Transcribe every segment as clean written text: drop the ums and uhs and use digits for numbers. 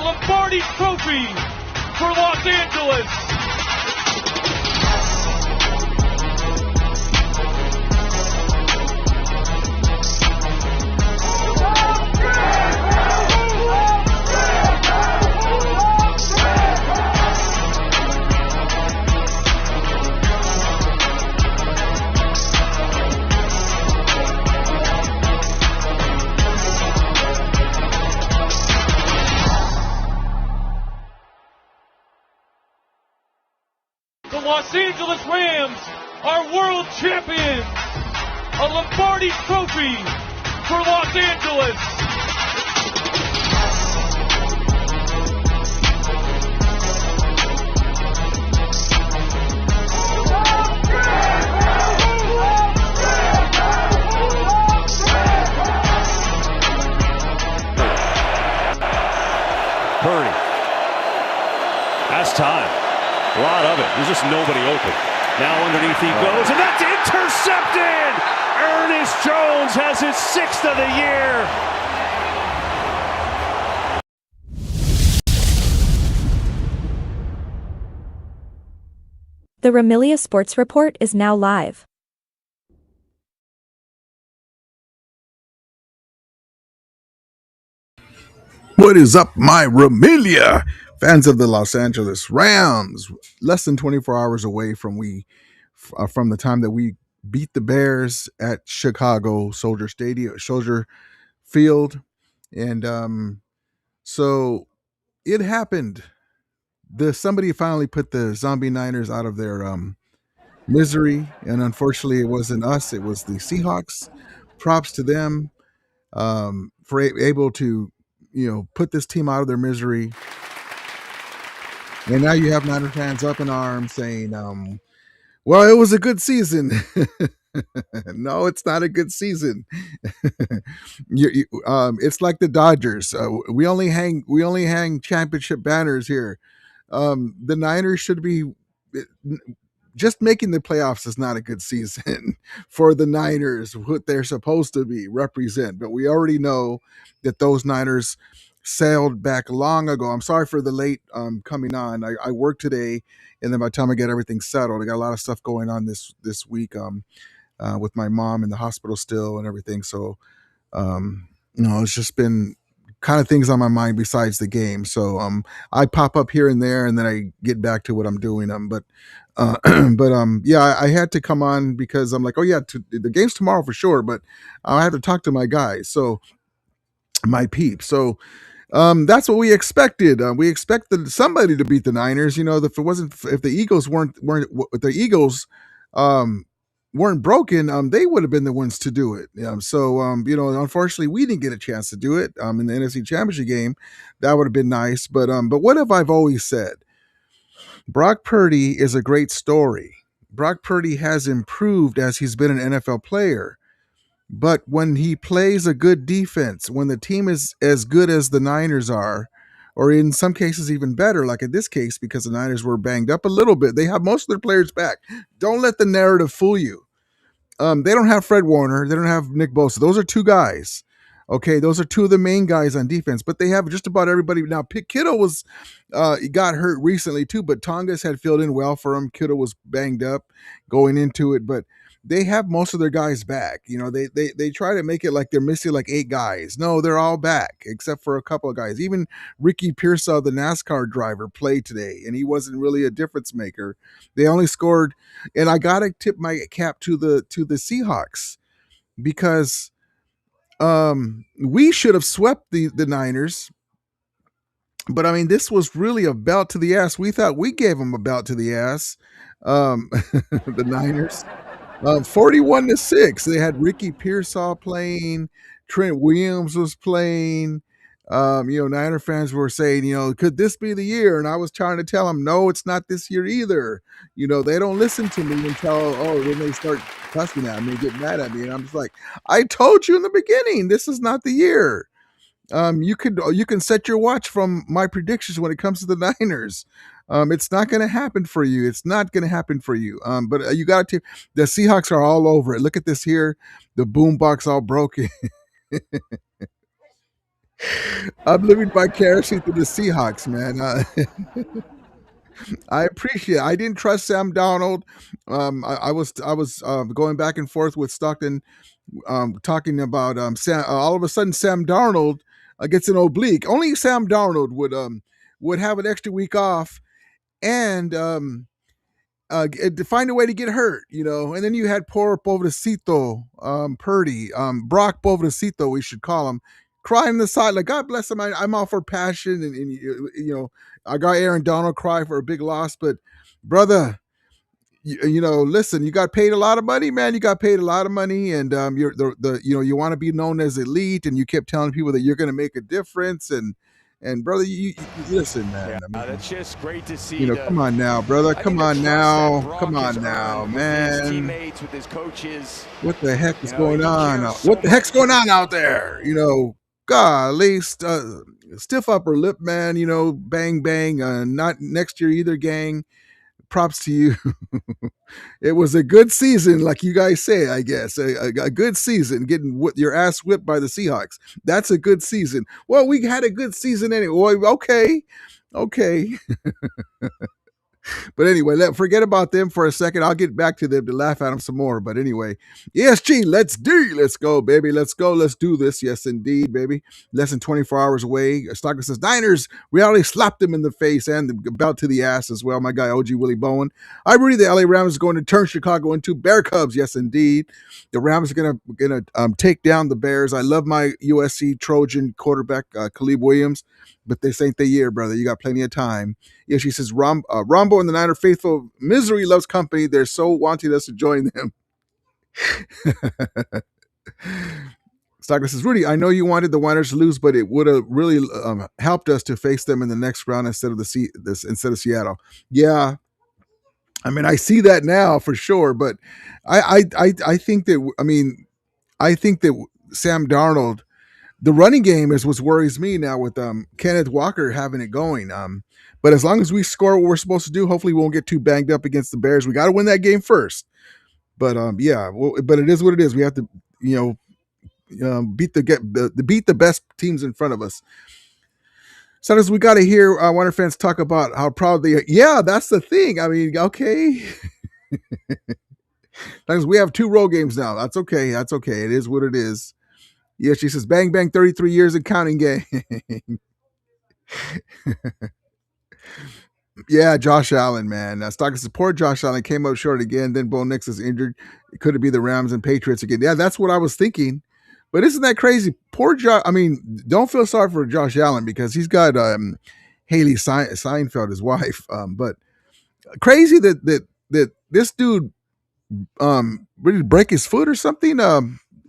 Lombardi Trophy for Los Angeles. The Los Angeles Rams are world champions. A Lombardi Trophy for Los Angeles. Purdy. That's time. A lot of it. There's just nobody open. Now underneath he goes, and that's intercepted! Ernest Jones has his 6th of the year. The Ramilia Sports Report is now live. What is up, my Ramilia fans of the Los Angeles Rams? Less than 24 hours away from the time that we beat the Bears at Chicago Soldier Field, and so it happened. Somebody finally put the Zombie Niners out of their misery, and unfortunately, it wasn't us; it was the Seahawks. Props to them for able to put this team out of their misery. And now you have Niner fans up in arms saying, well, it was a good season. No, it's not a good season. It's like the Dodgers. We only hang championship banners here. The Niners should be just making the playoffs is not a good season for the Niners, what they're supposed to represent. But we already know that those Niners sailed back long ago. I'm sorry for the late coming on. I work today, and then by the time I get everything settled, I got a lot of stuff going on this week with my mom in the hospital still and everything. So, it's just been kind of things on my mind besides the game. So I pop up here and there, and then I get back to what I'm doing. But I had to come on because I'm like, oh yeah, the game's tomorrow for sure, but I have to talk to my guys. So my peeps. So that's what we expected. We expected somebody to beat the Niners. If the Eagles weren't broken, they would have been the ones to do it. Unfortunately, we didn't get a chance to do it in the NFC Championship game. That would have been nice. But what have I always said? Brock Purdy is a great story. Brock Purdy has improved as he's been an NFL player. But when he plays a good defense, when the team is as good as the Niners are, or in some cases even better, like in this case, because the Niners were banged up a little bit, they have most of their players back. Don't let the narrative fool you. They don't have Fred Warner. They don't have Nick Bosa. Those are two guys. Okay, those are two of the main guys on defense, but they have just about everybody. Now, Kittle got hurt recently too, but Tongas had filled in well for him. Kittle was banged up going into it, but they have most of their guys back. They try to make it like they're missing like 8 guys. No, they're all back except for a couple of guys. Even Ricky Pearsall, the NASCAR driver, played today, and he wasn't really a difference maker. They only scored, and I gotta tip my cap to the Seahawks because we should have swept the Niners. But I mean, this was really a belt to the ass. We thought we gave them a belt to the ass. The Niners. 41-6. They had Ricky Pearsall playing. Trent Williams was playing. Niner fans were saying, could this be the year? And I was trying to tell them, no, it's not this year either. They don't listen to me until, when they start cussing at me, get mad at me. And I'm just like, I told you in the beginning, this is not the year. You can set your watch from my predictions when it comes to the Niners. It's not going to happen for you. It's not going to happen for you. But you got to. The Seahawks are all over it. Look at this here. The boombox all broken. I'm living vicariously through the Seahawks, man. I appreciate it. I didn't trust Sam Donald. I was going back and forth with Stockton, talking about Sam. All of a sudden, Sam Darnold gets an oblique. Only Sam Darnold would have an extra week off and to find a way to get hurt, And then you had poor Pobrecito, Purdy, Brock Pobrecito, we should call him, crying on the side like, God bless him. I'm all for passion, and I got Aaron Donald cry for a big loss, but brother, listen, you got paid a lot of money, man. You got paid a lot of money, and you're you want to be known as elite, and you kept telling people that you're going to make a difference, and brother, you listen, man. Yeah, I mean, that's just great to see. come on now, brother. I Come think the on trust now. that Brock Come has on now, earned with his man. teammates, with his coaches. What the heck is he going on? cares so What the heck's much. going on out there? Golly, stiff upper lip, man. Bang, bang. Not next year either, gang. Props to you. It was a good season, like you guys say, I guess. A good season, getting your ass whipped by the Seahawks. That's a good season. Well, we had a good season anyway. Okay. Okay. But anyway, forget about them for a second. I'll get back to them to laugh at them some more. But anyway, ESG, let's go, baby. Let's go. Let's do this. Yes, indeed, baby. Less than 24 hours away. Stocker says, Niners, we already slapped them in the face and the belt to the ass as well. My guy, OG Willie Bowen. I believe the LA Rams is going to turn Chicago into Bear Cubs. Yes, indeed. The Rams are gonna take down the Bears. I love my USC Trojan quarterback, Caleb Williams, but this ain't the year, brother. You got plenty of time. Yeah, she says, Rombo and the Niner faithful, misery loves company. They're so wanting us to join them. Stocker says, Rudy, I know you wanted the Niners to lose, but it would have really helped us to face them in the next round instead of Seattle. Yeah, I mean, I see that now for sure, but I think that Sam Darnold, the running game is what worries me now with Kenneth Walker having it going. But as long as we score what we're supposed to do, hopefully we won't get too banged up against the Bears. We got to win that game first. But but it is what it is. We have to, beat the best teams in front of us. Sometimes we got to hear Warner fans talk about how proud they are. Yeah, that's the thing. I mean, okay. Sometimes we have 2 road games now. That's okay. That's okay. It is what it is. Yeah, she says, bang, bang, 33 years and counting game. Yeah, Josh Allen, man. Stocker support Josh Allen came up short again. Then Bo Nix is injured. Could it be the Rams and Patriots again? Yeah, that's what I was thinking. But isn't that crazy? Poor Josh. I mean, don't feel sorry for Josh Allen because he's got Haley Seinfeld, his wife. But crazy that this dude really break his foot or something.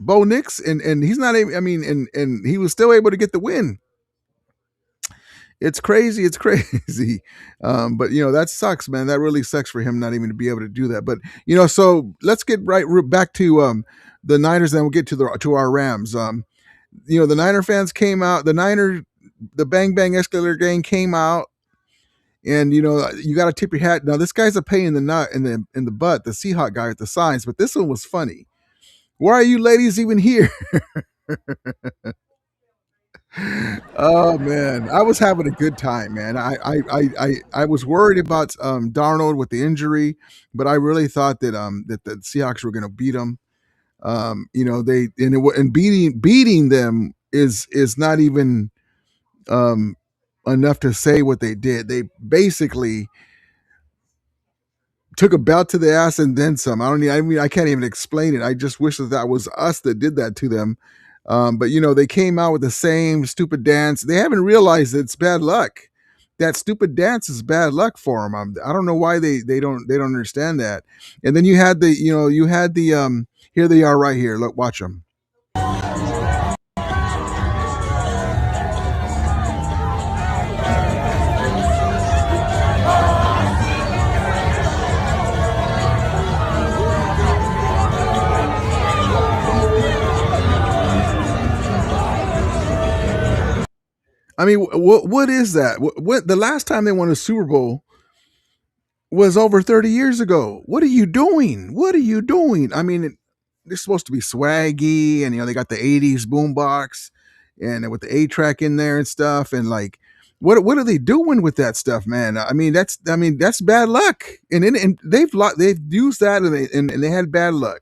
Bo Nix, and he's not able. I mean, and he was still able to get the win. It's crazy. It's crazy. But that sucks, man. That really sucks for him not even to be able to do that. But so let's get back to the Niners, and we'll get to our Rams. The Niner fans came out. The Bang Bang Escalator gang came out, and you got to tip your hat. Now this guy's a pain in the nut in the butt. The Seahawk guy with the signs, but this one was funny. Why are you ladies even here? Oh man, I was having a good time, man. I was worried about Darnold with the injury, but I really thought that that the Seahawks were going to beat them. Beating them is not even enough to say what they did. They basically took a belt to the ass and then some. I can't even explain it. I just wish that was us that did that to them. But they came out with the same stupid dance. They haven't realized that it's bad luck. That stupid dance is bad luck for them. I don't know why they don't understand that. And then you had the here they are right here. Look, watch them. I mean, what is that? What the last time they won a Super Bowl was over 30 years ago. What are you doing? What are you doing? I mean, they're supposed to be swaggy, and they got the 80s boombox, and with the A-track in there and stuff, and like, what are they doing with that stuff, man? I mean, that's bad luck, and they've used that, and they had bad luck,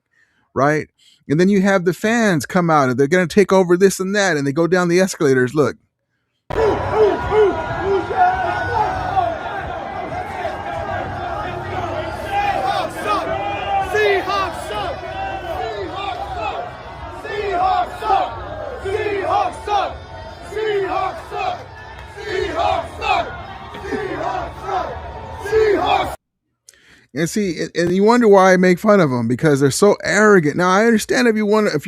right? And then you have the fans come out and they're going to take over this and that, and they go down the escalators. Look. And see, and you wonder why I make fun of them, because they're so arrogant. Now, I understand if you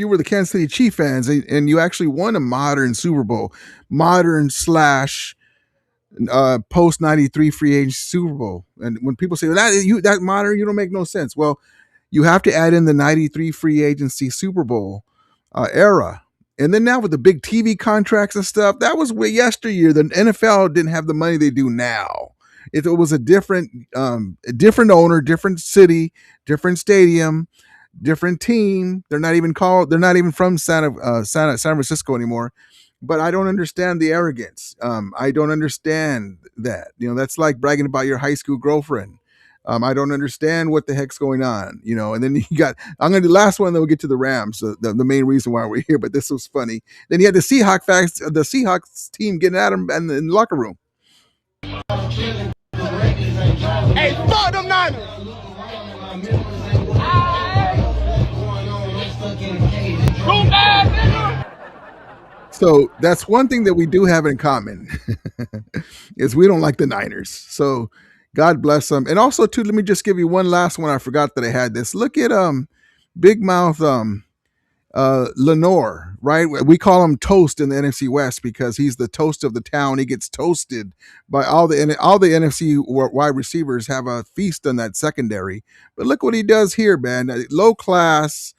were the Kansas City Chiefs fans and you actually won a modern Super Bowl, modern slash post 93 free agency Super Bowl. And when people say, well, that modern, you don't make no sense. Well, you have to add in the 93 free agency Super Bowl era. And then now with the big TV contracts and stuff, that was way yesteryear. The NFL didn't have the money they do now. It was a different owner, different city, different stadium, different team. They're not even from San Francisco anymore. But I don't understand the arrogance. I don't understand that. That's like bragging about your high school girlfriend. I don't understand what the heck's going on, and then I'm going to do the last one, then we'll get to the Rams, the main reason why we're here, but this was funny. Then you had the Seahawks team getting at him in the locker room. Hey, fuck them Niners! So that's one thing that we do have in common is we don't like the Niners. So God bless them. And also, too, let me just give you one last one. I forgot that I had this. Look at Big Mouth Lenore, right? We call him Toast in the NFC West because he's the toast of the town. He gets toasted by all the NFC wide receivers have a feast on that secondary. But look what he does here, man. Low class.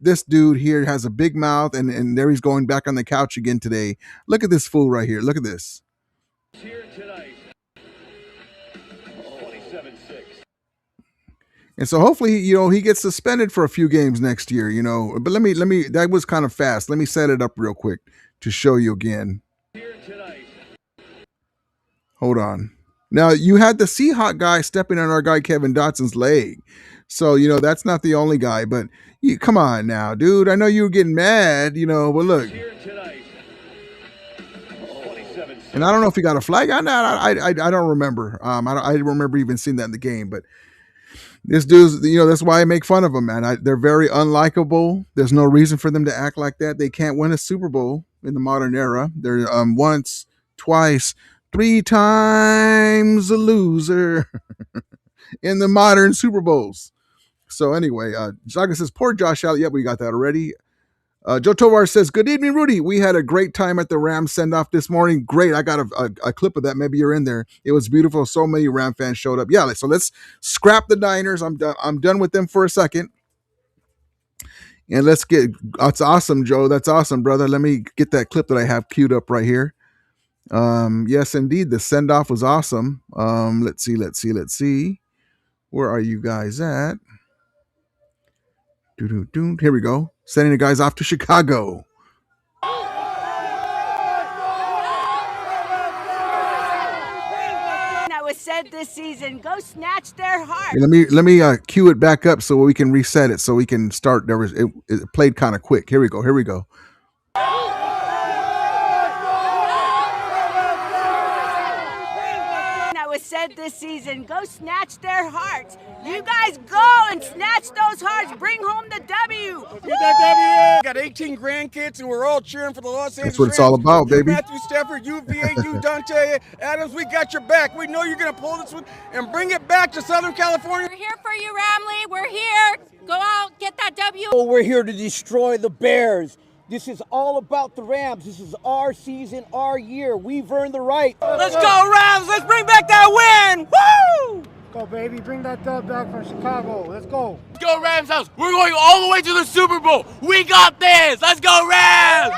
This dude here has a big mouth, and there he's going back on the couch again today. Look at this fool right here. Look at this. Here tonight. 27-6. And so hopefully, he gets suspended for a few games next year, But let me, that was kind of fast. Let me set it up real quick to show you again. Here tonight. Hold on. Now, you had the Seahawk guy stepping on our guy Kevin Dotson's leg. So, that's not the only guy, but come on now, dude. I know you were getting mad, but look. Here tonight. 27-6. And I don't know if he got a flag on that. I don't remember. I don't remember even seeing that in the game, but this dude's, that's why I make fun of them, man. They're very unlikable. There's no reason for them to act like that. They can't win a Super Bowl in the modern era. They're once, twice, 3 times a loser in the modern Super Bowls. So anyway, Jaga says, poor Josh Allen. Yep, we got that already. Joe Tovar says, good evening, Rudy. We had a great time at the Rams send-off this morning. Great. I got a clip of that. Maybe you're in there. It was beautiful. So many Ram fans showed up. Yeah, so let's scrap the Niners. I'm done with them for a second. And let's that's awesome, Joe. That's awesome, brother. Let me get that clip that I have queued up right here. Yes, indeed. The send-off was awesome. Let's see. Where are you guys at? Here we go. Sending the guys off to Chicago. That was said this season. Go snatch their heart. Let me cue it back up so we can reset it so we can start. It played kind of quick. Here we go. Said this season, go snatch their hearts. You guys go and snatch those hearts. Bring home the W. Get that W. Got 18 grandkids, and we're all cheering for the Los Angeles. That's what it's all about, baby. Matthew Stafford, UVA, you Dante Adams, we got your back. We know you're going to pull this one and bring it back to Southern California. We're here for you, Ramley. We're here. Go out, get that W. Oh, we're here to destroy the Bears. This is all about the Rams. This is our season, our year. We've earned the right. Let's go, Rams. Let's bring back that win. Woo! Go, baby. Bring that dub back from Chicago. Let's go. Let's go, Rams house. We're going all the way to the Super Bowl. We got this. Let's go, Rams.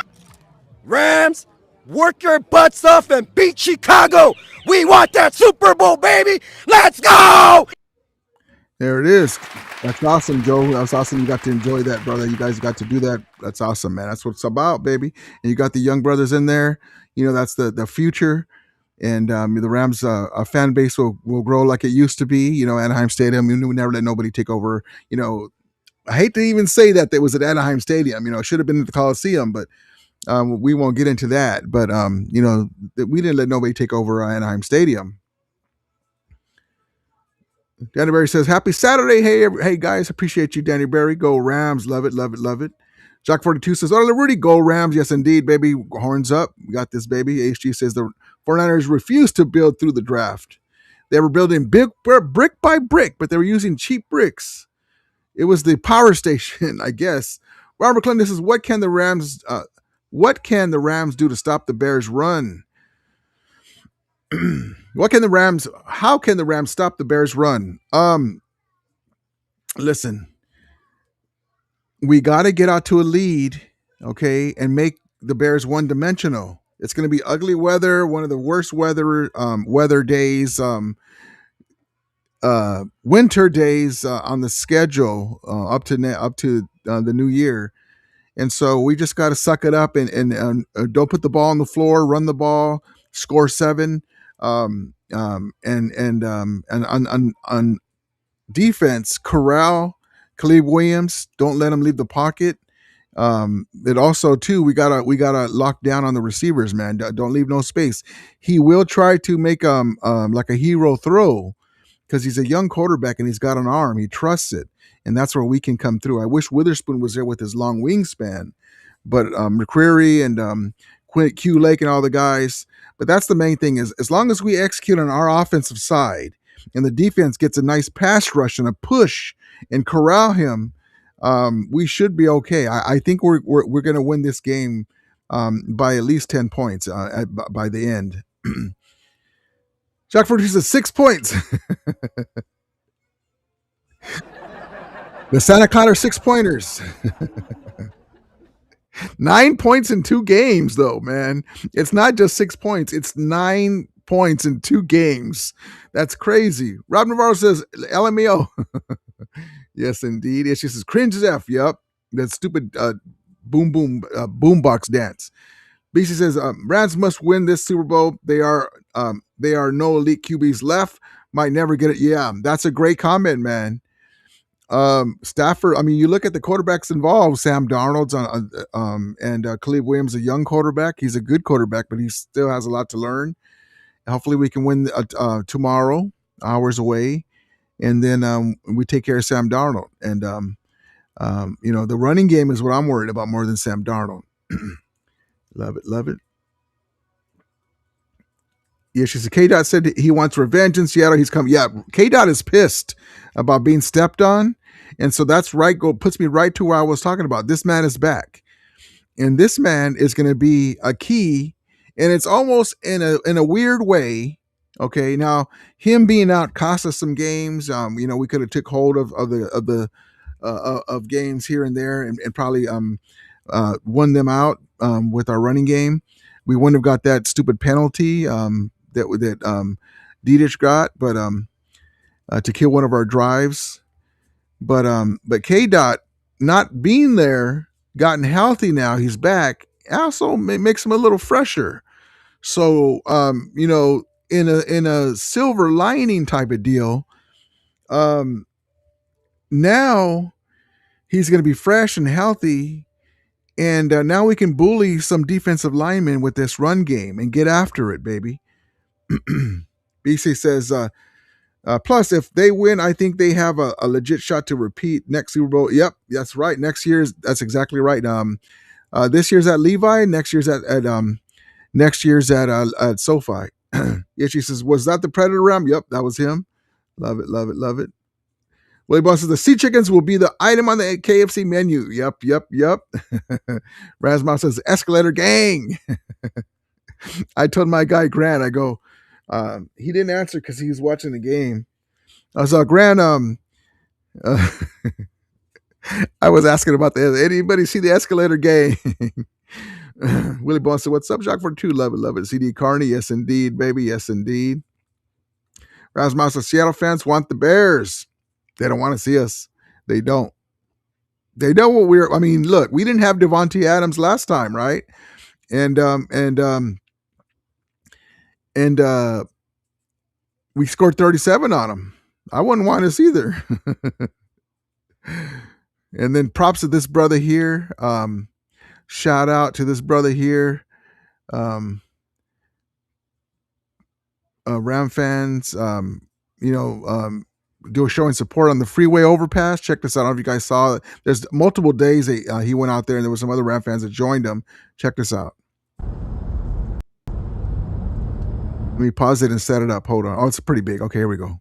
Rams, work your butts off and beat Chicago. We want that Super Bowl, baby. Let's go. There it is. That's awesome, Joe. That's awesome. You got to enjoy that, brother. You guys got to do that. That's awesome, man. That's what it's about, baby. And you got the young brothers in there. You know, that's the future. And the Rams fan base will grow like it used to be. You know, Anaheim Stadium. We never let nobody take over. You know, I hate to even say that it was at Anaheim Stadium. You know, it should have been at the Coliseum, but we won't get into that. But you know, we didn't let nobody take over Anaheim Stadium. Danny Berry says, "Happy Saturday, hey guys, appreciate you, Danny Berry. Go Rams, love it, love it, love it." Jack 42 says, "Oh, Rudy, go Rams, yes indeed, baby. Horns up, we got this, baby." HG says the 49ers refused to build through the draft. They were building brick by brick, but they were using cheap bricks. It was the power station, I guess. Robert Clinton says, What can the Rams do to stop the Bears' run? How can the Rams stop the Bears' run? Listen, we got to get out to a lead, okay, and make the Bears one-dimensional. It's going to be ugly weather, one of the worst weather days, winter days on the schedule up to the new year. And so we just got to suck it up and don't put the ball on the floor, run the ball, score 7, and on defense, corral Khalib Williams. Don't let him leave the pocket. It also too we gotta lock down on the receivers, man. Don't leave no space. He will try to make like a hero throw because he's a young quarterback and he's got an arm. He trusts it, and that's where we can come through. I wish Witherspoon was there with his long wingspan, but McCreary and Q Lake and all the guys. But that's the main thing is as long as we execute on our offensive side and the defense gets a nice pass rush and a push and corral him, we should be okay. I think we're going to win this game by at least 10 points by the end. Jack produces 6 points. The Santa Clara 6-pointers. 9 points in 2 games, though, man. It's not just 6 points. It's 9 points in 2 games. That's crazy. Rob Navarro says, LMAO. Yes, indeed. She says, cringe as F. Yep. That stupid boombox dance. BC says, Rams must win this Super Bowl. They are no elite QBs left. Might never get it. Yeah, that's a great comment, man. Stafford, I mean, you look at the quarterbacks involved, Sam Darnold's and Khalib Williams, a young quarterback. He's a good quarterback, but he still has a lot to learn. Hopefully we can win tomorrow, hours away. And then we take care of Sam Darnold. And, the running game is what I'm worried about more than Sam Darnold. Love it, love it. Yeah, she said, K-Dot said he wants revenge in Seattle. He's coming. Yeah, K-Dot is pissed about being stepped on. And so that's right. Puts me right to where I was talking about. This man is back. And this man is going to be a key. And it's almost in a weird way. Okay, now him being out cost us some games. We could have took hold of games here and there and probably won them out with our running game. We wouldn't have got that stupid penalty that Dietrich got, but to kill one of our drives. But K-Dot not being there, gotten healthy now, he's back. Also makes him a little fresher. So in a silver lining type of deal, now he's going to be fresh and healthy. And now we can bully some defensive linemen with this run game and get after it, baby. BC says, plus, if they win, I think they have a legit shot to repeat next Super Bowl. Yep, that's right. That's exactly right. This year's at Levi. Next year's at SoFi. Yeah, she says, was that the Predator Ram? Yep, that was him. Love it, love it, love it. Willie Boss says the sea chickens will be the item on the KFC menu. Yep. Rasmus says escalator gang. I told my guy Grant, I go, he didn't answer because he was watching the game. I was Grant, I was asking about anybody see the escalator gang? Willie Boss said, what's up, Jacques 42? Love it. CD Carney, yes indeed, baby, yes indeed. Rasmus says Seattle fans want the Bears. They don't want to see us. They don't. They know what we're. I mean, look, we didn't have Devontae Adams last time, right? And we scored 37 on him. I wouldn't want us either. And then props to this brother here. Shout out to this brother here. Ram fans, showing support on the freeway overpass. Check this out. I don't know if you guys saw it. There's multiple days he went out there, and there was some other Ram fans that joined him. Check this out. Let me pause it and set it up. Hold on. Oh, it's pretty big. Okay, here we go.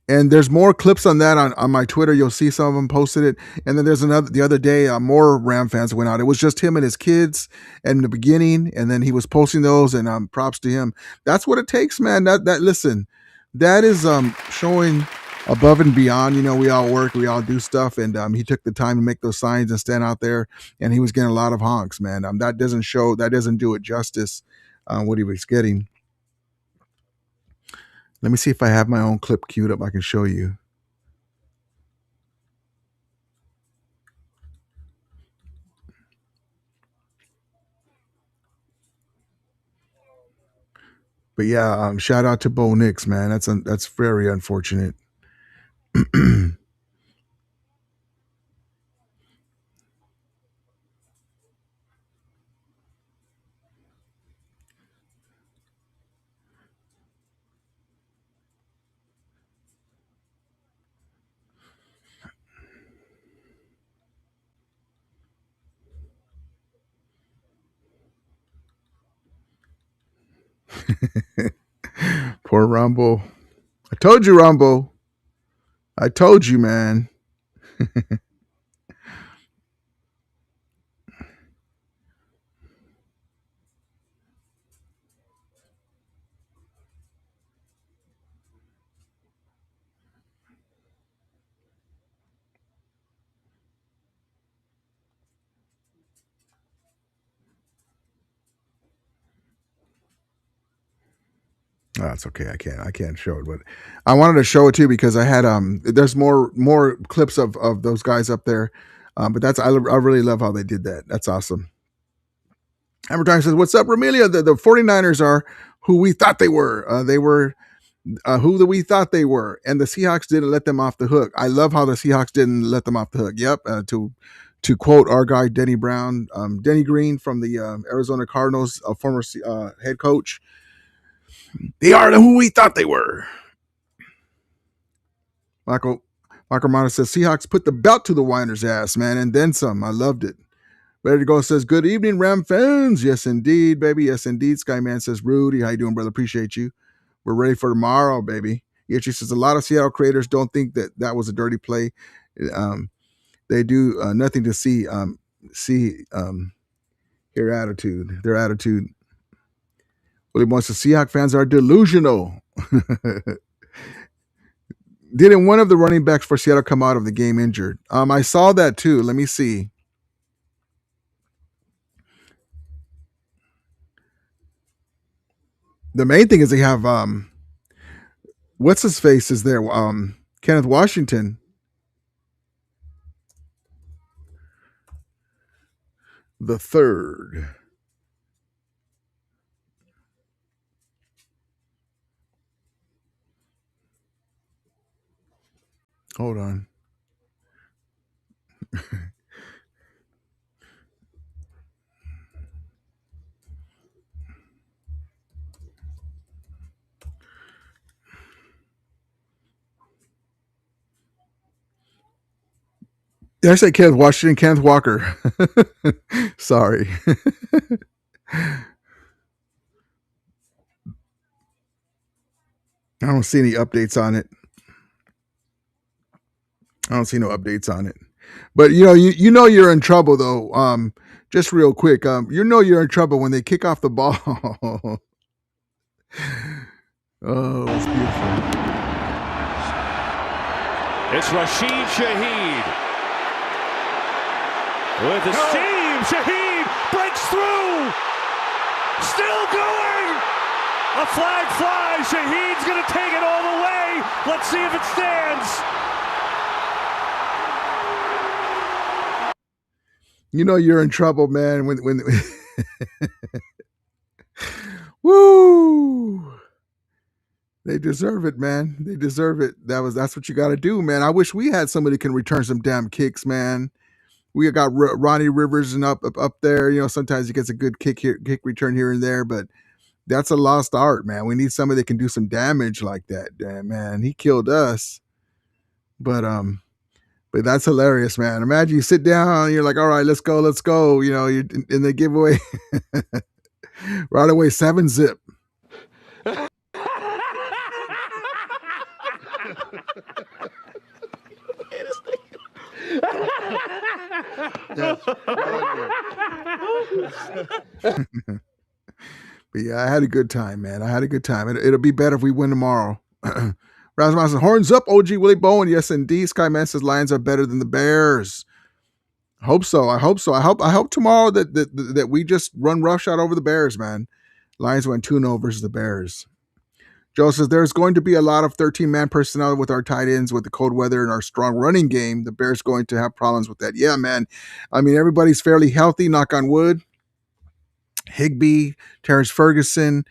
And there's more clips on that on my Twitter. You'll see some of them posted it. And then there's the other day, more Ram fans went out. It was just him and his kids in the beginning. And then he was posting those, and props to him. That's what it takes, man. Listen, that is showing above and beyond. We all work, we all do stuff. And he took the time to make those signs and stand out there. And he was getting a lot of honks, man. That doesn't do it justice, what he was getting. Let me see if I have my own clip queued up. I can show you. But yeah, shout out to Bo Nix, man. That's very unfortunate. Poor Rumble. I told you, Rumble. I told you, man. Oh, that's okay. I can't show it, but I wanted to show it too because I had there's more clips of those guys up there. But I really love how they did that. That's awesome. Advertising says, "What's up, Ramelia? The 49ers are who we thought they were. They were who we thought they were, and the Seahawks didn't let them off the hook. I love how the Seahawks didn't let them off the hook. Yep. To quote our guy Denny Brown, Denny Green from the Arizona Cardinals, a former head coach. They are who we thought they were." Michael Mata says, "Seahawks put the belt to the Winers' ass, man, and then some. I loved it." Ready to go says, "Good evening, Ram fans." Yes, indeed, baby. Yes, indeed. Skyman says, "Rudy, how you doing, brother? Appreciate you. We're ready for tomorrow, baby." She says, "A lot of Seattle creators don't think that was a dirty play. They do nothing to see their attitude. William wants the Seahawks fans are delusional." Didn't one of the running backs for Seattle come out of the game injured? I saw that too. Let me see. The main thing is they have what's his face is there? Kenneth Washington. The third. Hold on. Did I say Kenneth Washington? Kenneth Walker. Sorry. I don't see any updates on it. I don't see no updates on it. But you know you're in trouble though. Just real quick, you're in trouble when they kick off the ball. Oh, it's beautiful. It's Rashid Shaheed with the seam time. Shaheed breaks through. Still going. A flag flies. Shaheed's going to take it all the way. Let's see if it stands. You know you're in trouble, man. When woo, they deserve it, man. They deserve it. That's what you got to do, man. I wish we had somebody who can return some damn kicks, man. We got Ronnie Rivers and up there. You know, sometimes he gets a good kick return here and there, but that's a lost art, man. We need somebody that can do some damage like that. Man, he killed us, but that's hilarious, man. Imagine you sit down, and you're like, all right, let's go. You know, and they give away right away 7-zip. But yeah, I had a good time, man. I had a good time. It'll be better if we win tomorrow. Rasmus says, horns up, OG Willie Bowen. Yes, indeed. Skyman says Lions are better than the Bears. Hope so. I hope tomorrow that we just run roughshod over the Bears, man. Lions went 2-0 versus the Bears. Joe says there's going to be a lot of 13-man personnel with our tight ends with the cold weather and our strong running game. The Bears going to have problems with that. Yeah, man. I mean, everybody's fairly healthy, knock on wood. Higbee, Terrence Ferguson,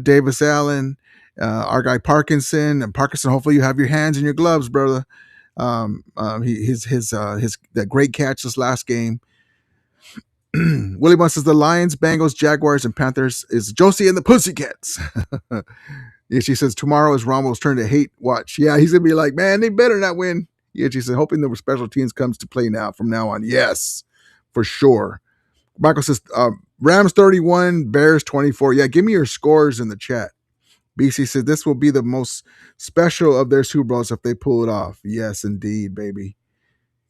Davis Allen, our guy Parkinson. And Parkinson, hopefully you have your hands in your gloves, brother. His that great catch this last game. Willie Bunn says the Lions, Bengals, Jaguars, and Panthers is Josie and the Pussycats. Yeah, she says tomorrow is Rommel's turn to hate watch. Yeah, he's gonna be like, man, they better not win. Yeah, she said, hoping the special teams comes to play now from now on. Yes, for sure. Michael says Rams 31, Bears 24. Yeah, give me your scores in the chat. BC said this will be the most special of their Super Bowls if they pull it off. Yes, indeed, baby.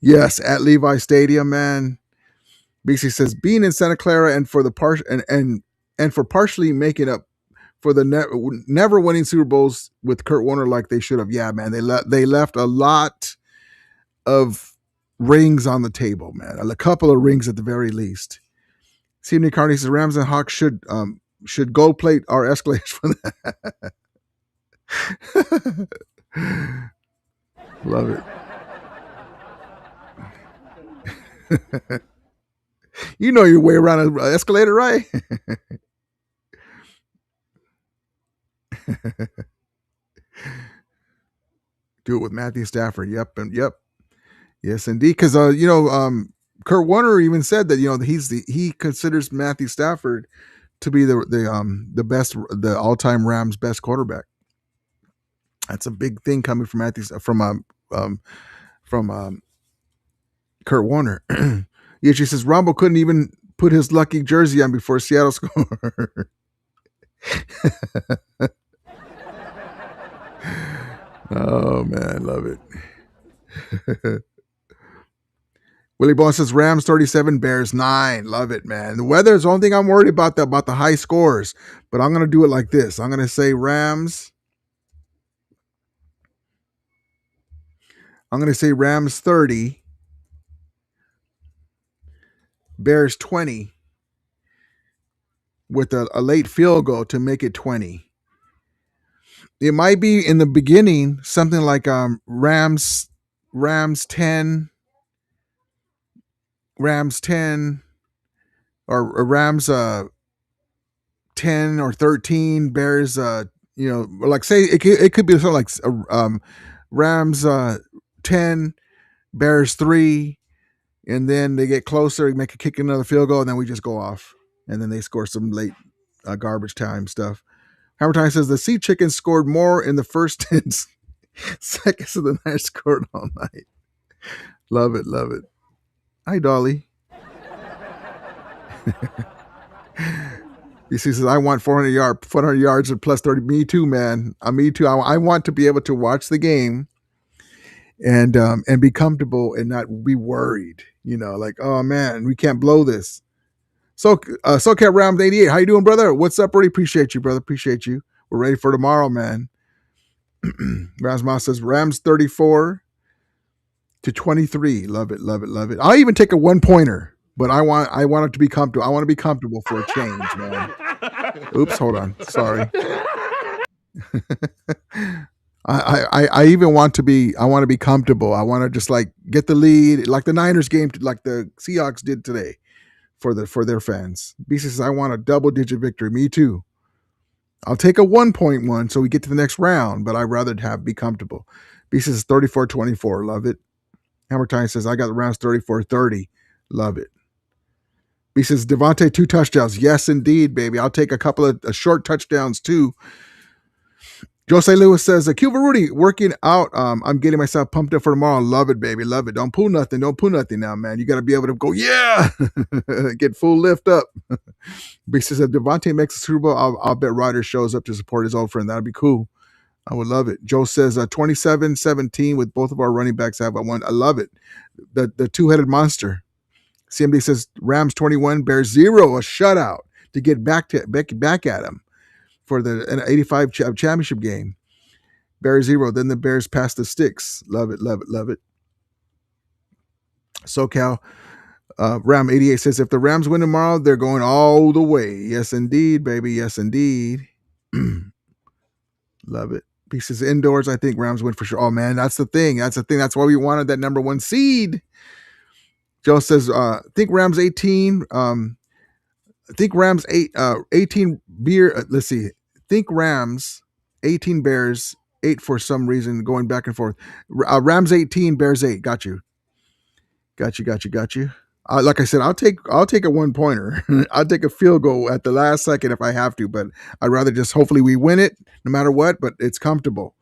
Yes, at Levi Stadium, man. BC says being in Santa Clara and for the and for partially making up for the never winning Super Bowls with Kurt Warner like they should have. Yeah, man, they left a lot of rings on the table, man. A couple of rings at the very least. Sidney Carney says Rams and Hawks should gold plate our escalators for that. Love it. You know your way around an escalator, right? Do it with Matthew Stafford. Yep. Yes, indeed. Because Kurt Warner even said that he considers Matthew Stafford to be the best, the all-time Rams best quarterback. That's a big thing coming from Kurt Warner. Yeah, she says Rombo couldn't even put his lucky jersey on before Seattle scored. Oh man, love it. Willie Bowen says Rams 37, Bears 9. Love it, man. The weather is the only thing I'm worried about the high scores. But I'm gonna do it like this. I'm gonna say Rams. I'm gonna say Rams 30. Bears 20. With a late field goal to make it 20. It might be in the beginning something like Rams 10, or Rams 10 or 13, Bears like say it could be something like Rams 10, Bears 3, and then they get closer, make a kick another field goal, and then we just go off, and then they score some late garbage time stuff. Hammer Time says the Sea Chickens scored more in the first 10 seconds of the night, scored all night. Love it. Hi, Dolly. He says, I want 400 yards and plus 30. Me too, man. Me too. I want to be able to watch the game and be comfortable and not be worried. Like, oh man, we can't blow this. So SoCat Rams 88. How you doing, brother? What's up, Brody? Appreciate you, brother. Appreciate you. We're ready for tomorrow, man. Rasmus says Rams 34 to 23. Love it. I'll even take a 1-pointer. But I want it to be comfortable. I want to be comfortable for a change, man. Oops, hold on. Sorry. I even want to be comfortable. I want to just like get the lead, like the Niners game, like the Seahawks did today for their fans. BC says, I want a double-digit victory. Me too. I'll take a 1.1 so we get to the next round, but I'd rather be comfortable. BC says 34-24. Love it. Hammer Time says, I got the Rams 34-30. Love it. B says, Devontae 2 touchdowns. Yes, indeed, baby. I'll take a couple of short touchdowns too. Jose Lewis says, Cuba Rudy, working out. I'm getting myself pumped up for tomorrow. Love it, baby. Love it. Don't pull nothing now, man. You got to be able to go, yeah, get full lift up. B says, if Devontae makes a Super Bowl, I'll bet Ryder shows up to support his old friend. That'd be cool. I would love it. Joe says 27-17 with both of our running backs have a one. I love it. The two-headed monster. CMD says Rams 21, Bears 0, a shutout to get back at him for the 85 championship game. Bears 0, then the Bears pass the sticks. Love it, love it, love it. SoCal Ram 88 says if the Rams win tomorrow, they're going all the way. Yes, indeed, baby. Yes, indeed. Love it. Pieces indoors, I think Rams win for sure. Oh, man, that's the thing. That's why we wanted that number 1 seed. Joe says, think Rams 18. Think Rams 18 beer. Let's see. Think Rams 18 Bears 8 for some reason going back and forth. Rams 18 Bears 8. Got you. Like I said, I'll take a 1-pointer. I'll take a field goal at the last second if I have to, but I'd rather just hopefully we win it no matter what. But it's comfortable.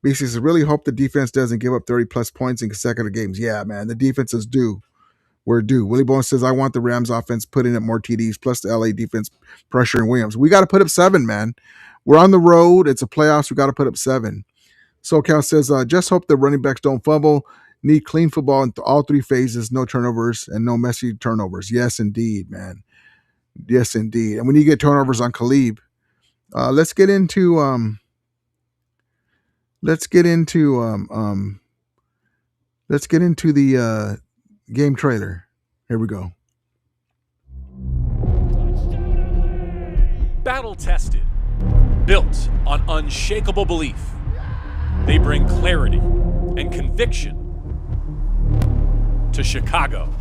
BC says, really hope the defense doesn't give up 30 plus points in consecutive games. Yeah, man, the defense is due. We're due. Willie Bones says, I want the Rams offense putting up more TDs plus the LA defense pressuring Williams. We got to put up 7, man. We're on the road. It's a playoffs. We got to put up 7. SoCal says, just hope the running backs don't fumble. Need clean football in all 3 phases, no turnovers and no messy turnovers. Yes, indeed, man. Yes, indeed. And when you get turnovers on Khalib, let's get into the game trailer. Here we go. Battle tested, built on unshakable belief. They bring clarity and conviction to Chicago.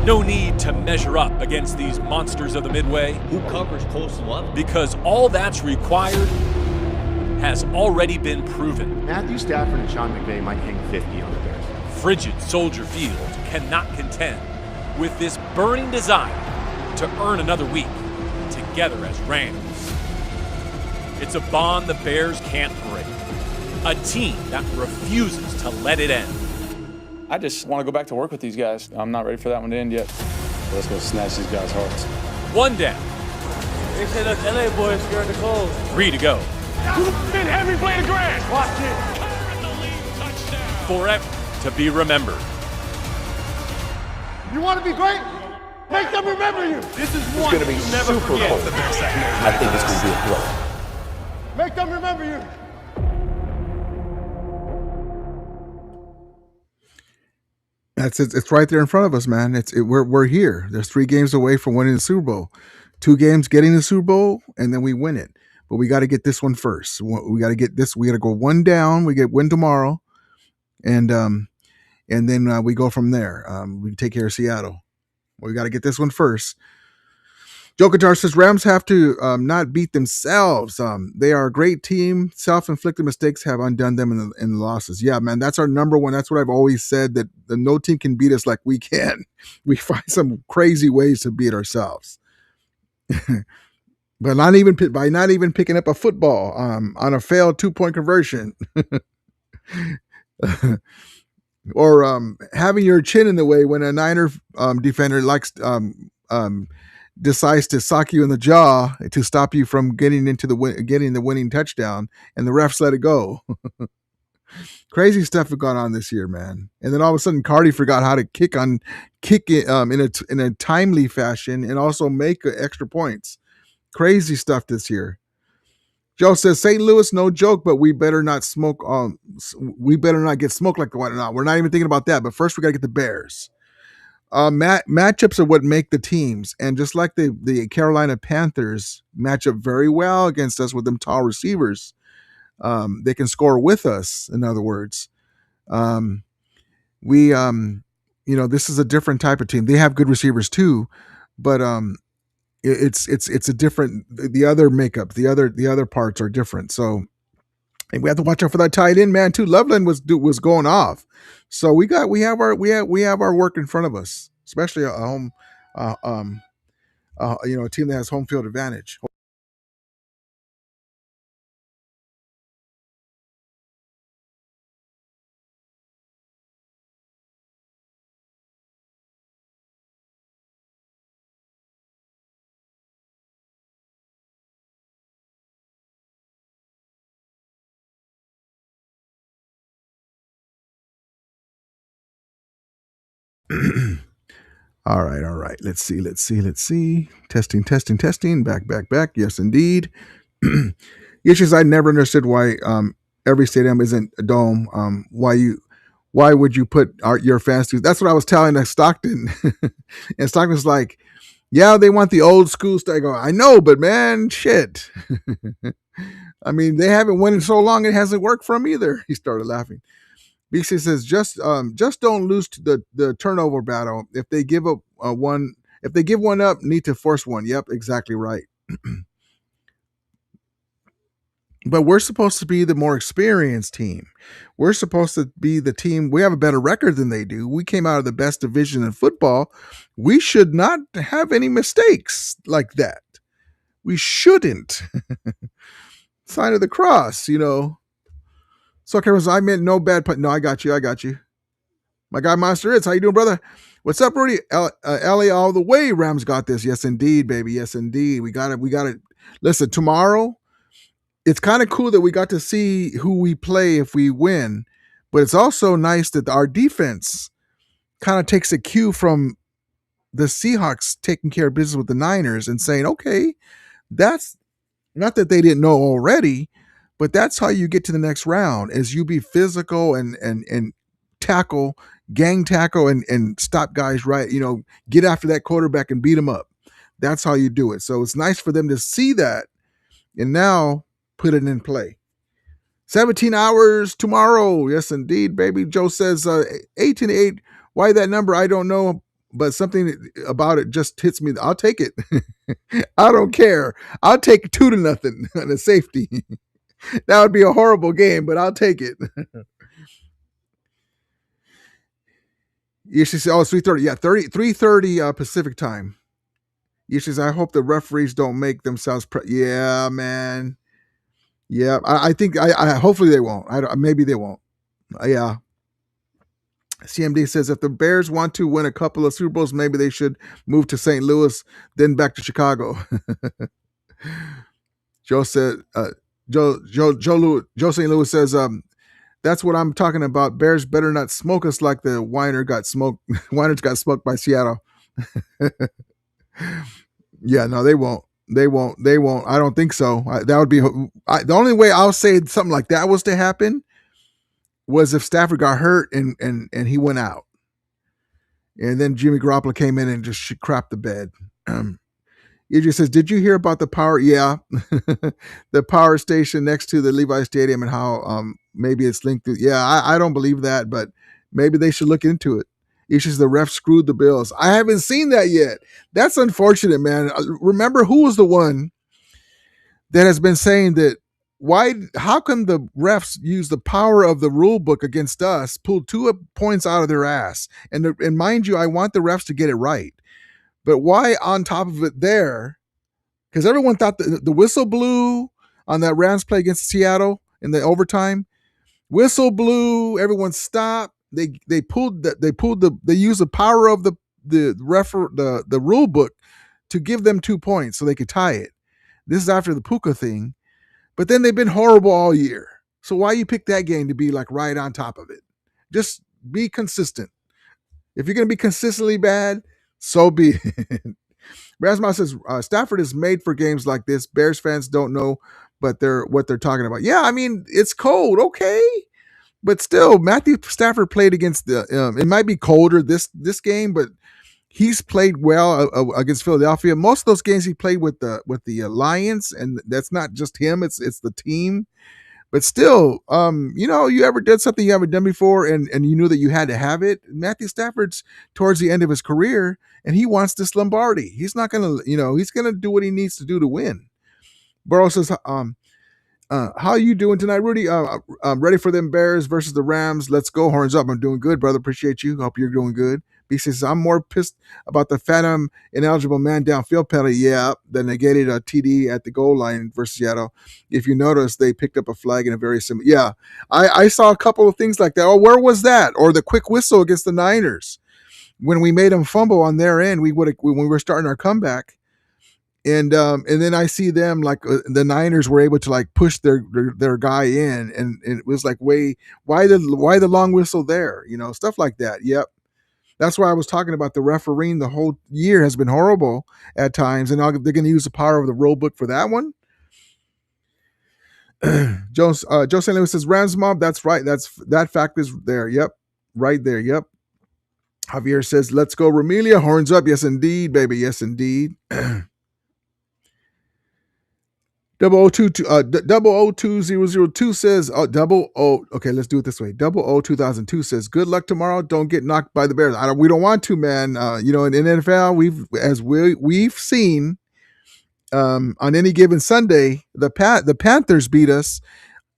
No need to measure up against these monsters of the Midway. Who covers Coastal 11? Because all that's required has already been proven. Matthew Stafford and Sean McVay might hang 50 on the Bears. Frigid Soldier Field cannot contend with this burning desire to earn another week together as Rams. It's a bond the Bears can't break. A team that refuses to let it end. I just want to go back to work with these guys. I'm not ready for that one to end yet. Let's go snatch these guys' hearts. 1 down. They said us LA boys scared the cold. 3 to go. Been heavy blade of grass. Watch it. Forever to be remembered. You want to be great? Make them remember you. This is one going to be super cold. I think it's going to be a blow. Make them remember you. That's it. It's right there in front of us, man. We're here. There's 3 games away from winning the Super Bowl. 2 games getting the Super Bowl, and then we win it. But we got to get this one first. We got to get this. We got to go 1 down. We win tomorrow, and then we go from there. We take care of Seattle. We got to get this one first. Joe Qatar says Rams have to not beat themselves. They are a great team. Self-inflicted mistakes have undone them in the losses. Yeah, man, that's our number one. That's what I've always said, that no team can beat us like we can. We find some crazy ways to beat ourselves. But not even picking up a football on a failed 2-point conversion. Or having your chin in the way when a Niner defender decides to sock you in the jaw to stop you from getting the winning touchdown, and the refs let it go. Crazy stuff has gone on this year, man. And then all of a sudden, Cardi forgot how to kick it in a timely fashion and also make extra points. Crazy stuff this year. Joe says St. Louis, no joke, but we better not smoke. We better not get smoked like the White. We're not even thinking about that. But first, we got to get the Bears. Matchups are what make the teams, and just like the Carolina Panthers match up very well against us with them tall receivers, they can score with us. In other words, um, we this is a different type of team. They have good receivers too, but it's a different. The other makeup, the other parts are different. So. And we have to watch out for that tight end man too. Loveland was going off, so we have our work in front of us, especially a home, a team that has home field advantage. All right. Let's see. Testing. Back. Yes, indeed. Issues I never understood why every stadium isn't a dome. Why would you put your fans through? That's what I was telling Stockton, and Stockton's like, yeah, they want the old school style. I go, I know, but man, shit. I mean, they haven't won in so long; it hasn't worked for them either. He started laughing. BC says, just don't lose to the turnover battle. If they give up if they give one up, need to force one. Yep, exactly right. But we're supposed to be the more experienced team. We're supposed to be the team. We have a better record than they do. We came out of the best division in football. We should not have any mistakes like that. We shouldn't. Sign of the cross, So, Kevin, I meant no bad put. No, I got you. My guy, Monster It's. How you doing, brother? What's up, Rudy? Ellie, all the way. Rams got this. Yes, indeed, baby. Yes, indeed. We got it. Listen, tomorrow, it's kind of cool that we got to see who we play if we win, but it's also nice that our defense kind of takes a cue from the Seahawks taking care of business with the Niners and saying, okay, that's not that they didn't know already, but that's how you get to the next round is you be physical and tackle, gang tackle and stop guys right, get after that quarterback and beat them up. That's how you do it. So it's nice for them to see that and now put it in play. 17 hours tomorrow. Yes, indeed, baby. Joe says 18-8. Why that number? I don't know, but something about it just hits me. I'll take it. I don't care. I'll take 2-0 on a safety. That would be a horrible game, but I'll take it. She said, oh, it's 3:30. Yeah, 3:30 Pacific time. She says, I hope the referees don't make themselves. Yeah, man. Yeah, I think I hopefully they won't. Maybe they won't. Yeah. CMD says if the Bears want to win a couple of Super Bowls, maybe they should move to St. Louis, then back to Chicago. Joe said, Joe St. Louis says, that's what I'm talking about. Bears better not smoke us like the Winers got smoked by Seattle. Yeah, no, they won't. They won't. I don't think so. That would be the only way I'll say something like that was to happen was if Stafford got hurt and he went out. And then Jimmy Garoppolo came in and just crapped the bed. Idris says, did you hear about the power? Yeah. The power station next to the Levi Stadium and how maybe it's linked to. Yeah, I don't believe that, but maybe they should look into it. Issues the ref screwed the Bills. I haven't seen that yet. That's unfortunate, man. Remember who was the one that has been saying that how can the refs use the power of the rule book against us, pull 2 points out of their ass? And mind you, I want the refs to get it right. But why on top of it there? Because everyone thought the whistle blew on that Rams play against Seattle in the overtime. Whistle blew. Everyone stopped. They used the power of the rule book to give them 2 points so they could tie it. This is after the Puka thing, but then they've been horrible all year. So why you pick that game to be like right on top of it? Just be consistent. If you're going to be consistently bad, so be it. Rasmus says Stafford is made for games like this. Bears fans don't know, but what they're talking about. Yeah, I mean it's cold, okay. But still, Matthew Stafford played against it might be colder this game, but he's played well against Philadelphia. Most of those games he played with the Lions, and that's not just him; it's the team. But still, you ever did something you haven't done before, and you knew that you had to have it. Matthew Stafford's towards the end of his career, and he wants this Lombardi. He's not gonna, he's gonna do what he needs to do to win. Burrow says, how you doing tonight, Rudy? I'm ready for them Bears versus the Rams. Let's go, horns up. I'm doing good, brother. Appreciate you. Hope you're doing good. B says, I'm more pissed about the phantom ineligible man downfield penalty, than negated a TD at the goal line versus Seattle. If you notice, they picked up a flag in a very similar. Yeah, I saw a couple of things like that. Oh, where was that? Or the quick whistle against the Niners when we made them fumble on their end. When we were starting our comeback. And then I see them like the Niners were able to like push their guy in, and it was like, why the long whistle there? Stuff like that. Yep, that's why I was talking about the refereeing. The whole year has been horrible at times, and they're going to use the power of the rule book for that one. Joe St. Louis says Rams mob. That's right. That fact is there. Yep, right there. Yep. Javier says, let's go, Ramelia. Horns up. Yes, indeed, baby. Yes, indeed. 0022002 says, okay, let's do it this way. 002,002 says, good luck tomorrow. Don't get knocked by the Bears. We don't want to, man. In NFL, we've seen on any given Sunday, the Panthers beat us,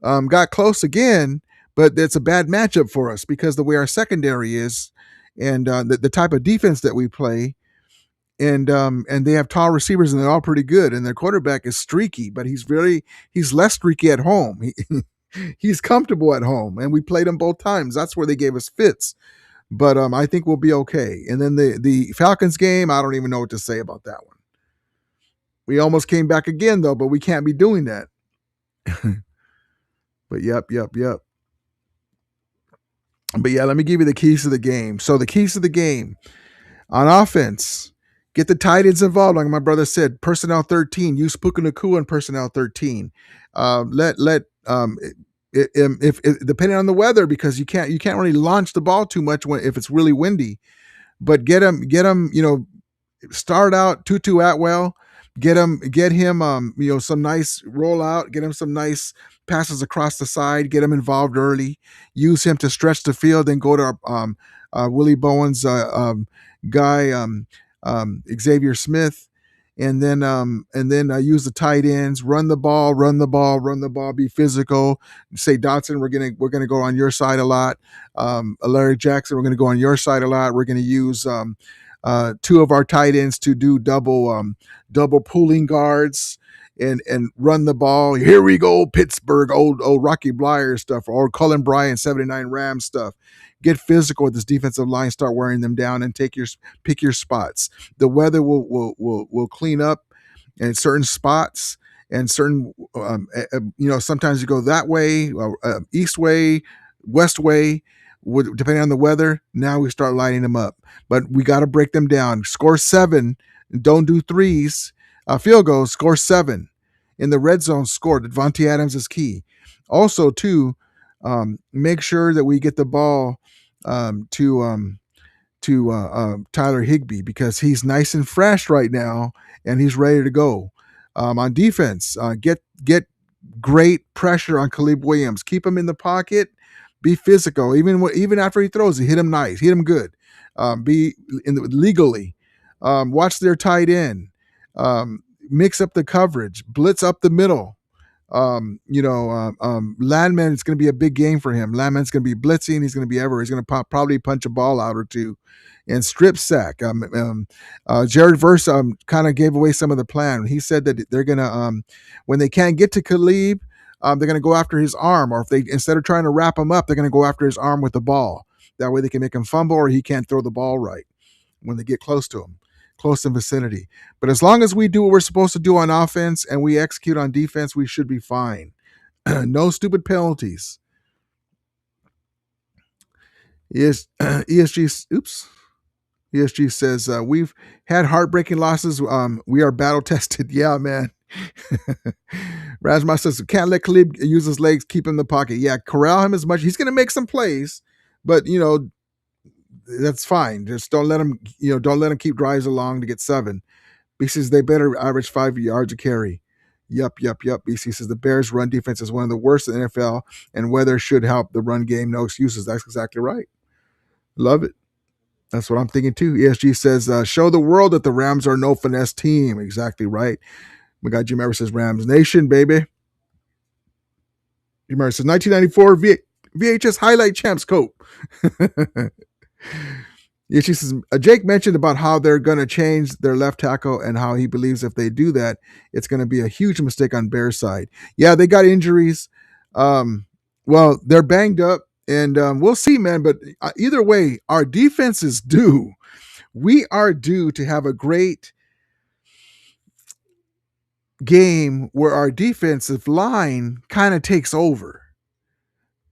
got close again, but it's a bad matchup for us because the way our secondary is and the type of defense that we play. And they have tall receivers, and they're all pretty good. And their quarterback is streaky, but he's less streaky at home. He's comfortable at home, and we played him both times. That's where they gave us fits. But I think we'll be okay. And then the Falcons game, I don't even know what to say about that one. We almost came back again, though, but we can't be doing that. But yep. But yeah, let me give you the keys to the game. So the keys to the game on offense. Get the tight ends involved, like my brother said. Personnel 13. Use Puka Nakua in personnel 13. If depending on the weather, because you can't really launch the ball too much if it's really windy. But get him. Start out Tutu Atwell. Get him. Some nice rollout. Get him some nice passes across the side. Get him involved early. Use him to stretch the field. Then go to Willie Bowen's guy. Xavier Smith, and then use the tight ends, run the ball, be physical. Say, Dotson, we're gonna go on your side a lot. Larry Jackson, we're gonna go on your side a lot. We're gonna use two of our tight ends to do double pulling guards and run the ball. Here we go, Pittsburgh, old Rocky Blyer stuff, or Cullen Bryant 79 Rams stuff. Get physical with this defensive line. Start wearing them down and pick your spots. The weather will clean up in certain spots and certain. Sometimes you go that way, east way, west way, depending on the weather. Now we start lining them up, but we got to break them down. Score 7. Don't do threes. Field goals. Score 7. In the red zone, score. Devontae Adams is key. Also, too. Make sure that we get the ball to Tyler Higbee, because he's nice and fresh right now and he's ready to go. On defense, get great pressure on Caleb Williams. Keep him in the pocket. Be physical. Even after he throws it, hit him nice. Hit him good. Legally. Watch their tight end. Mix up the coverage. Blitz up the middle. Landman, it's going to be a big game for him. Landman's going to be blitzing. He's going to probably punch a ball out or two, and strip sack. Jared Verse kind of gave away some of the plan. He said that they're going to, when they can't get to Caleb, they're going to go after his arm, or instead of trying to wrap him up, they're going to go after his arm with the ball. That way they can make him fumble, or he can't throw the ball right when they get close to him. Close in vicinity. But as long as we do what we're supposed to do on offense and we execute on defense, we should be fine. No stupid penalties. ESG says, we've had heartbreaking losses. We are battle tested. Yeah, man. Rajma says, can't let Khalib use his legs, keep him in the pocket. Yeah, corral him as much. He's going to make some plays, but that's fine. Just don't let them, don't let them keep drives along to get 7. BC says they better average 5 yards a carry. Yup. BC says the Bears' run defense is one of the worst in the NFL, and weather should help the run game. No excuses. That's exactly right. Love it. That's what I'm thinking too. ESG says, show the world that the Rams are no finesse team. Exactly right. My guy Jim Everett says, Rams Nation, baby. Jim Everett says, 1994 VHS highlight champs coat. Yeah, she says, Jake mentioned about how they're going to change their left tackle and how he believes if they do that, it's going to be a huge mistake on Bears' side. Yeah, they got injuries. Well, they're banged up, and we'll see, man. But either way, our defense is due. We are due to have a great game where our defensive line kind of takes over.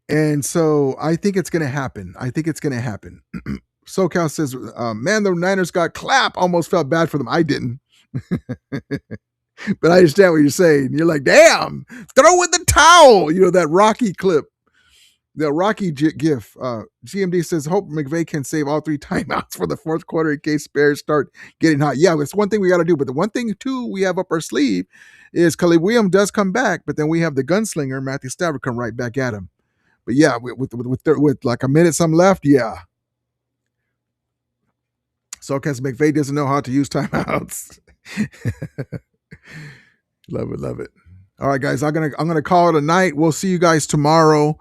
And so I think it's going to happen. SoCal says, man, the Niners got clapped. Almost felt bad for them. I didn't. But I understand what you're saying. You're like, damn, throw in the towel. That Rocky clip, the Rocky gif. GMD says, hope McVay can save all 3 timeouts for the fourth quarter in case Bears start getting hot. Yeah, that's one thing we got to do. But the one thing, too, we have up our sleeve is Caleb Williams does come back, but then we have the gunslinger, Matthew Stafford, come right back at him. But yeah, with like a minute some left, yeah. So because McVay doesn't know how to use timeouts. Love it. All right, guys, I'm gonna call it a night. We'll see you guys tomorrow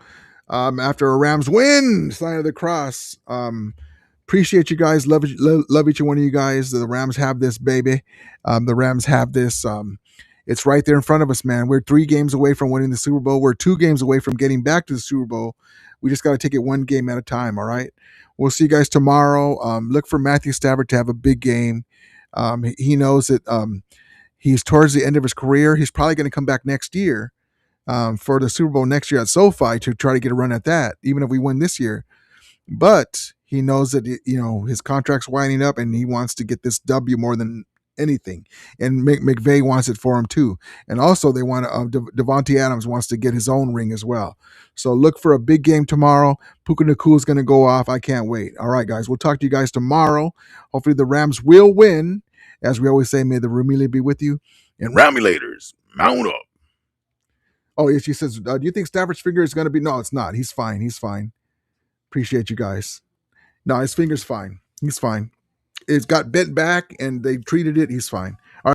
after a Rams win, sign of the cross. Appreciate you guys. Love each one of you guys. The Rams have this, baby. The Rams have this. It's right there in front of us, man. We're 3 games away from winning the Super Bowl. We're 2 games away from getting back to the Super Bowl. We just got to take it one game at a time, all right? We'll see you guys tomorrow. Look for Matthew Stafford to have a big game. He knows that he's towards the end of his career. He's probably going to come back next year for the Super Bowl next year at SoFi to try to get a run at that, even if we win this year. But he knows that, his contract's winding up and he wants to get this W more than anything. And McVay wants it for him too. And also they want Devontae Adams wants to get his own ring as well. So look for a big game tomorrow. Puka Nacua is going to go off. I can't wait. All right, guys. We'll talk to you guys tomorrow. Hopefully the Rams will win. As we always say, may the Rumili be with you. And Ramulators, mount up. Oh, yeah, she says, do you think Stafford's finger is going to be? No, it's not. He's fine. Appreciate you guys. No, his finger's fine. He's fine. It's got bent back and they treated it. He's fine.